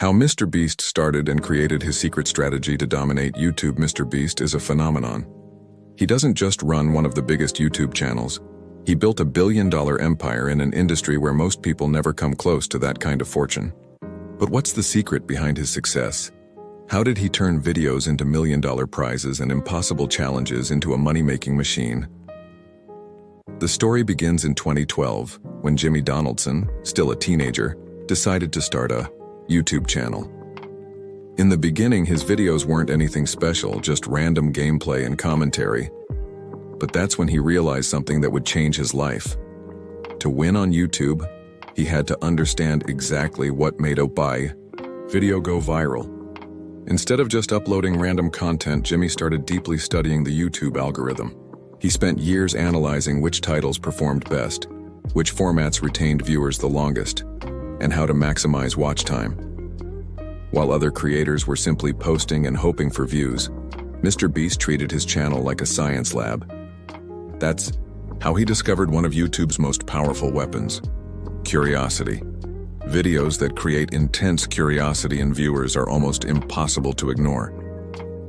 How MrBeast started and created his secret strategy to dominate YouTube. MrBeast is a phenomenon. He doesn't just run one of the biggest YouTube channels. He built a billion-dollar empire in an industry where most people never come close to that kind of fortune. But what's the secret behind his success? How did he turn videos into million-dollar prizes and impossible challenges into a money-making machine? The story begins in 2012, when Jimmy Donaldson, still a teenager, decided to start a YouTube channel. In the beginning, his videos weren't anything special, just random gameplay and commentary. But that's when he realized something that would change his life. To win on YouTube, he had to understand exactly what made a video go viral. Instead of just uploading random content, Jimmy started deeply studying the YouTube algorithm. He spent years analyzing which titles performed best, which formats retained viewers the longest, and how to maximize watch time. While other creators were simply posting and hoping for views, MrBeast treated his channel like a science lab. That's how he discovered one of YouTube's most powerful weapons: curiosity. Videos that create intense curiosity in viewers are almost impossible to ignore.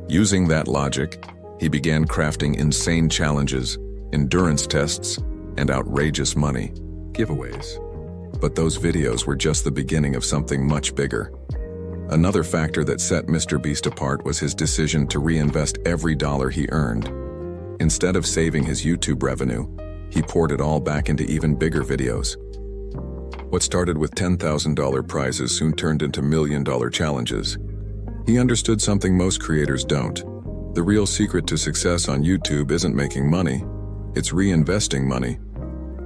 Using that logic, he began crafting insane challenges, endurance tests, and outrageous money giveaways. But those videos were just the beginning of something much bigger. Another factor that set MrBeast apart was his decision to reinvest every dollar he earned. Instead of saving his YouTube revenue, he poured it all back into even bigger videos. What started with $10,000 prizes soon turned into million-dollar challenges. He understood something most creators don't. The real secret to success on YouTube isn't making money, it's reinvesting money.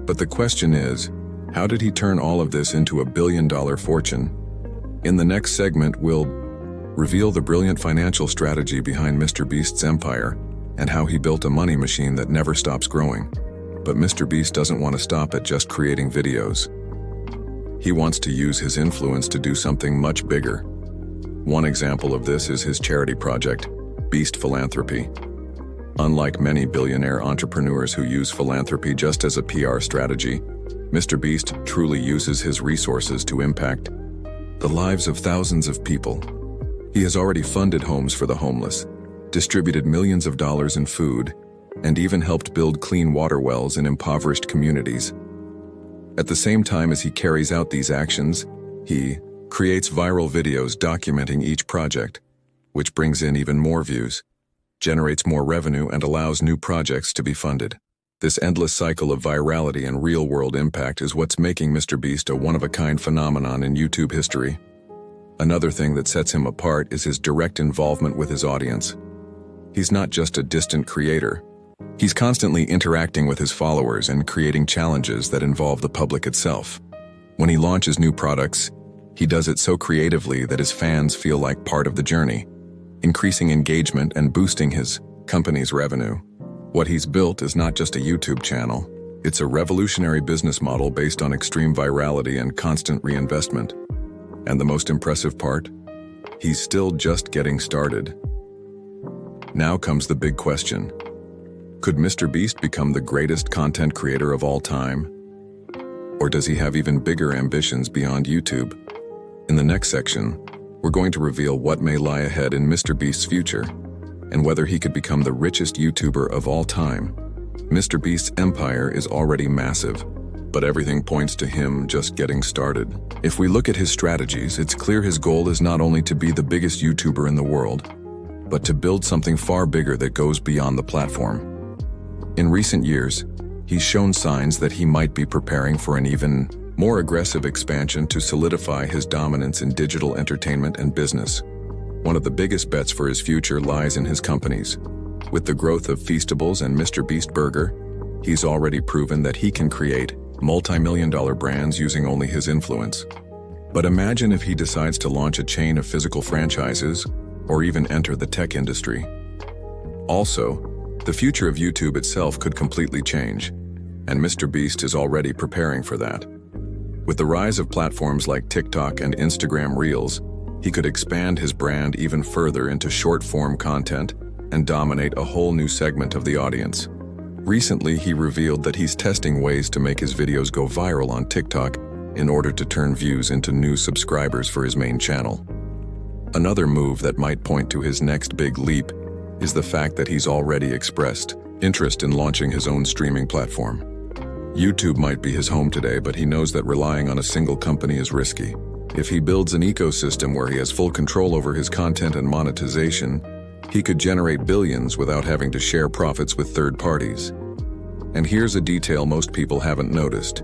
But the question is, how did he turn all of this into a billion-dollar fortune? In the next segment, we'll reveal the brilliant financial strategy behind MrBeast's empire and how he built a money machine that never stops growing. But MrBeast doesn't want to stop at just creating videos. He wants to use his influence to do something much bigger. One example of this is his charity project, Beast Philanthropy. Unlike many billionaire entrepreneurs who use philanthropy just as a PR strategy, MrBeast truly uses his resources to impact the lives of thousands of people. He has already funded homes for the homeless, distributed millions of dollars in food, and even helped build clean water wells in impoverished communities. At the same time as he carries out these actions, he creates viral videos documenting each project, which brings in even more views, generates more revenue, and allows new projects to be funded. This endless cycle of virality and real-world impact is what's making MrBeast a one-of-a-kind phenomenon in YouTube history. Another thing that sets him apart is his direct involvement with his audience. He's not just a distant creator. He's constantly interacting with his followers and creating challenges that involve the public itself. When he launches new products, he does it so creatively that his fans feel like part of the journey, increasing engagement and boosting his company's revenue. What he's built is not just a YouTube channel. It's a revolutionary business model based on extreme virality and constant reinvestment. And the most impressive part? He's still just getting started. Now comes the big question. Could MrBeast become the greatest content creator of all time? Or does he have even bigger ambitions beyond YouTube? In the next section, we're going to reveal what may lie ahead in MrBeast's future, and whether he could become the richest YouTuber of all time. MrBeast's empire is already massive, but everything points to him just getting started. If we look at his strategies, it's clear his goal is not only to be the biggest YouTuber in the world, but to build something far bigger that goes beyond the platform. In recent years, he's shown signs that he might be preparing for an even more aggressive expansion to solidify his dominance in digital entertainment and business. One of the biggest bets for his future lies in his companies. With the growth of Feastables and Beast Burger, he's already proven that he can create multi-million-dollar brands using only his influence. But imagine if he decides to launch a chain of physical franchises or even enter the tech industry. Also, the future of YouTube itself could completely change, and MrBeast is already preparing for that. With the rise of platforms like TikTok and Instagram Reels, he could expand his brand even further into short-form content and dominate a whole new segment of the audience. Recently, he revealed that he's testing ways to make his videos go viral on TikTok in order to turn views into new subscribers for his main channel. Another move that might point to his next big leap is the fact that he's already expressed interest in launching his own streaming platform. YouTube might be his home today, but he knows that relying on a single company is risky. If he builds an ecosystem where he has full control over his content and monetization, he could generate billions without having to share profits with third parties. And here's a detail most people haven't noticed.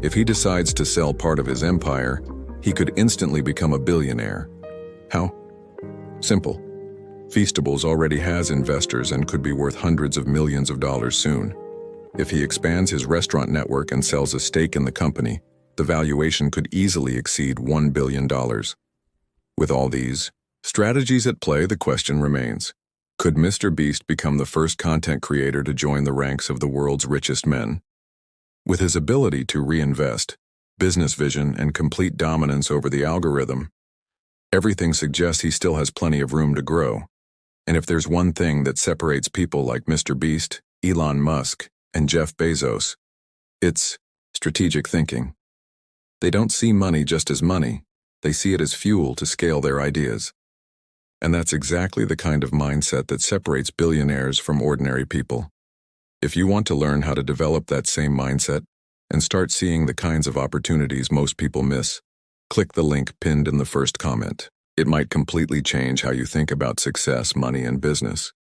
If he decides to sell part of his empire, he could instantly become a billionaire. How? Simple. Feastables already has investors and could be worth hundreds of millions of dollars soon. If he expands his restaurant network and sells a stake in the company, the valuation could easily exceed $1 billion. With all these strategies at play, the question remains, could Mr. Beast become the first content creator to join the ranks of the world's richest men? With his ability to reinvest, business vision, and complete dominance over the algorithm, everything suggests he still has plenty of room to grow. And if there's one thing that separates people like Mr. Beast, Elon Musk, and Jeff Bezos, it's strategic thinking. They don't see money just as money, they see it as fuel to scale their ideas. And that's exactly the kind of mindset that separates billionaires from ordinary people. If you want to learn how to develop that same mindset and start seeing the kinds of opportunities most people miss, click the link pinned in the first comment. It might completely change how you think about success, money, and business.